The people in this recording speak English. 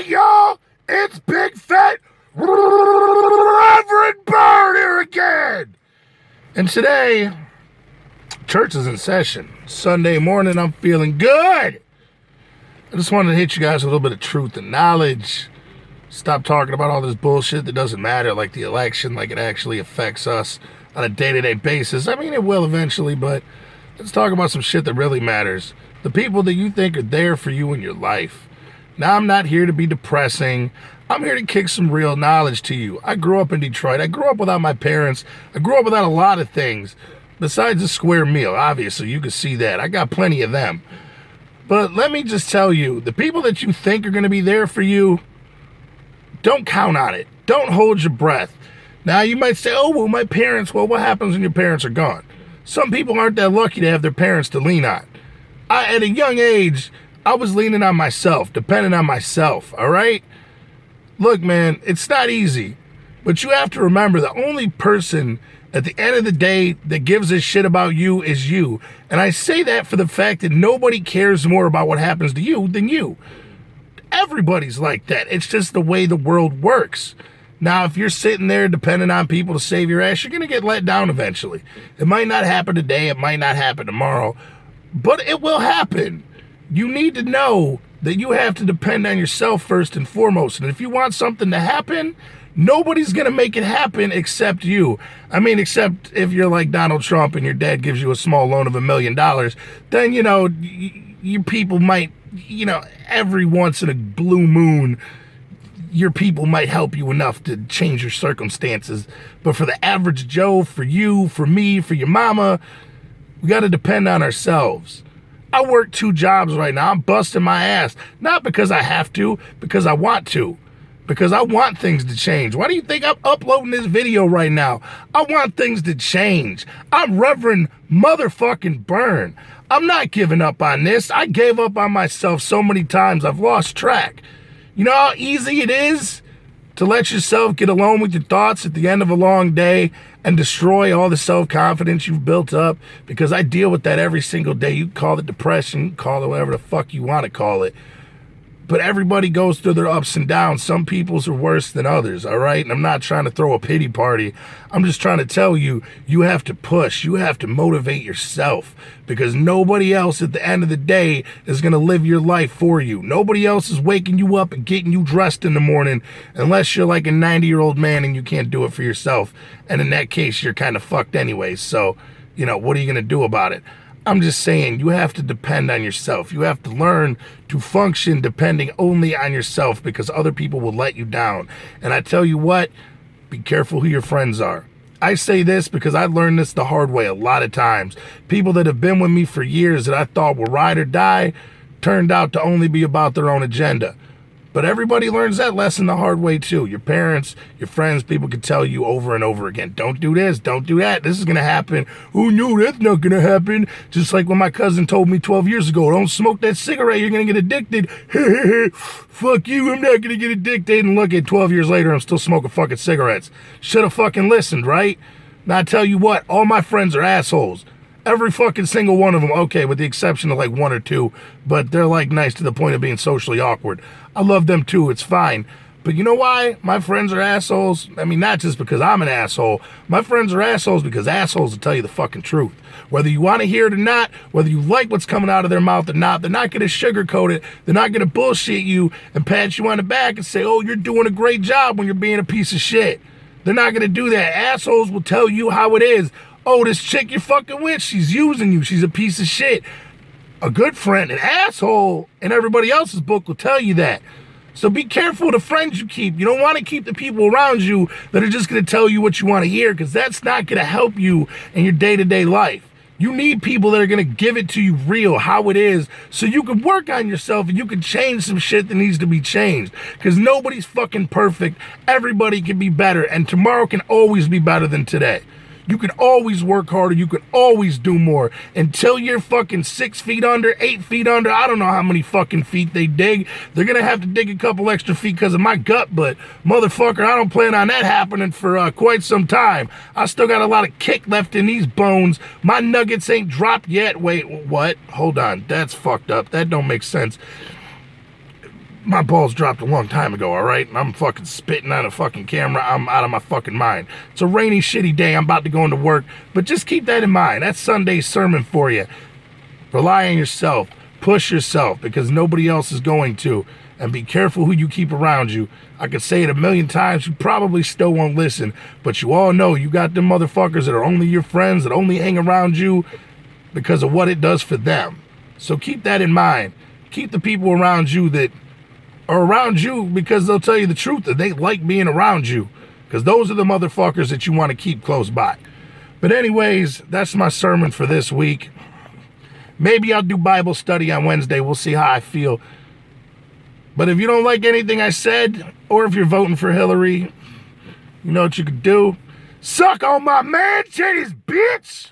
Hey, y'all, it's Big Fat Reverend Burn here again. And today, church is in session. Sunday morning, I'm feeling good. I just wanted to hit you guys with a little bit of truth and knowledge. Stop talking about all this bullshit that doesn't matter, like the election, like it actually affects us on a day-to-day basis. I mean, it will eventually, but let's talk about some shit that really matters. The people that you think are there for you in your life. Now, I'm not here to be depressing. I'm here to kick some real knowledge to you. I grew up in Detroit. I grew up without my parents. I grew up without a lot of things. Besides a square meal, obviously, you can see that. I got plenty of them. But let me just tell you, the people that you think are going to be there for you, don't count on it. Don't hold your breath. Now, you might say, oh, well, my parents, well, what happens when your parents are gone? Some people aren't that lucky to have their parents to lean on. At a young age, I was leaning on myself, depending on myself, all right? Look, man, it's not easy, but you have to remember the only person at the end of the day that gives a shit about you is you. And I say that for the fact that nobody cares more about what happens to you than you. Everybody's like that. It's just the way the world works. Now, if you're sitting there depending on people to save your ass, you're going to get let down eventually. It might not happen today. It might not happen tomorrow, but it will happen. You need to know that you have to depend on yourself first and foremost. And if you want something to happen, nobody's going to make it happen except you. I mean, except if you're like Donald Trump and your dad gives you a small loan of $1 million, then, you know, your people might, you know, every once in a blue moon, your people might help you enough to change your circumstances. But for the average Joe, for you, for me, for your mama, we got to depend on ourselves. I work 2 jobs right now. I'm busting my ass. Not because I have to, because I want to. Because I want things to change. Why do you think I'm uploading this video right now? I want things to change. I'm Reverend motherfucking Burn. I'm not giving up on this. I gave up on myself so many times, I've lost track. You know how easy it is to let yourself get alone with your thoughts at the end of a long day and destroy all the self-confidence you've built up? Because I deal with that every single day. You can call it depression, you can call it whatever the fuck you want to call it. But everybody goes through their ups and downs. Some people's are worse than others, all right? And I'm not trying to throw a pity party. I'm just trying to tell you, you have to push. You have to motivate yourself, because nobody else at the end of the day is going to live your life for you. Nobody else is waking you up and getting you dressed in the morning, unless you're like a 90-year-old man and you can't do it for yourself. And in that case, you're kind of fucked anyway. So, you know, what are you going to do about it? I'm just saying, you have to depend on yourself. You have to learn to function depending only on yourself, because other people will let you down. And I tell you what, be careful who your friends are. I say this because I learned this the hard way a lot of times. People that have been with me for years that I thought were ride or die turned out to only be about their own agenda. But everybody learns that lesson the hard way too. Your parents, your friends, people can tell you over and over again, don't do this, don't do that. This is going to happen. Who knew that's not going to happen? Just like when my cousin told me 12 years ago, don't smoke that cigarette, you're going to get addicted. Fuck you, I'm not going to get addicted. And look, at 12 years later, I'm still smoking fucking cigarettes. Should have fucking listened, right? Now I tell you what, all my friends are assholes. Every fucking single one of them, okay, with the exception of like 1 or 2, but they're like nice to the point of being socially awkward. I love them too, it's fine. But you know why my friends are assholes? I mean, not just because I'm an asshole. My friends are assholes because assholes will tell you the fucking truth. Whether you want to hear it or not, whether you like what's coming out of their mouth or not, they're not going to sugarcoat it. They're not going to bullshit you and pat you on the back and say, oh, you're doing a great job when you're being a piece of shit. They're not going to do that. Assholes will tell you how it is. Oh, this chick you're fucking with, she's using you. She's a piece of shit. A good friend, an asshole, in everybody else's book will tell you that. So be careful of the friends you keep. You don't want to keep the people around you that are just going to tell you what you want to hear, because that's not going to help you in your day-to-day life. You need people that are going to give it to you real, how it is, so you can work on yourself and you can change some shit that needs to be changed. Because nobody's fucking perfect. Everybody can be better, and tomorrow can always be better than today. You can always work harder. You can always do more. Until you're fucking 6 feet under, 8 feet under, I don't know how many fucking feet they dig. They're going to have to dig a couple extra feet because of my gut, but motherfucker, I don't plan on that happening for quite some time. I still got a lot of kick left in these bones. My nuggets ain't dropped yet. Wait, what? Hold on. That's fucked up. That don't make sense. my balls dropped a long time ago, all right? And I'm fucking spitting on a fucking camera. I'm out of my fucking mind. It's a rainy, shitty day. I'm about to go into work. But just keep that in mind. That's Sunday's sermon for you. Rely on yourself. Push yourself because nobody else is going to. And be careful who you keep around you. I could say it a million times. You probably still won't listen. But you all know you got them motherfuckers that are only your friends, that only hang around you because of what it does for them. So keep that in mind. Keep the people around you that are around you because they'll tell you the truth and they like being around you. Because those are the motherfuckers that you want to keep close by. But anyways, that's my sermon for this week. Maybe I'll do Bible study on Wednesday. We'll see how I feel. But if you don't like anything I said, or if you're voting for Hillary, you know what you could do? Suck on my man titties, bitch!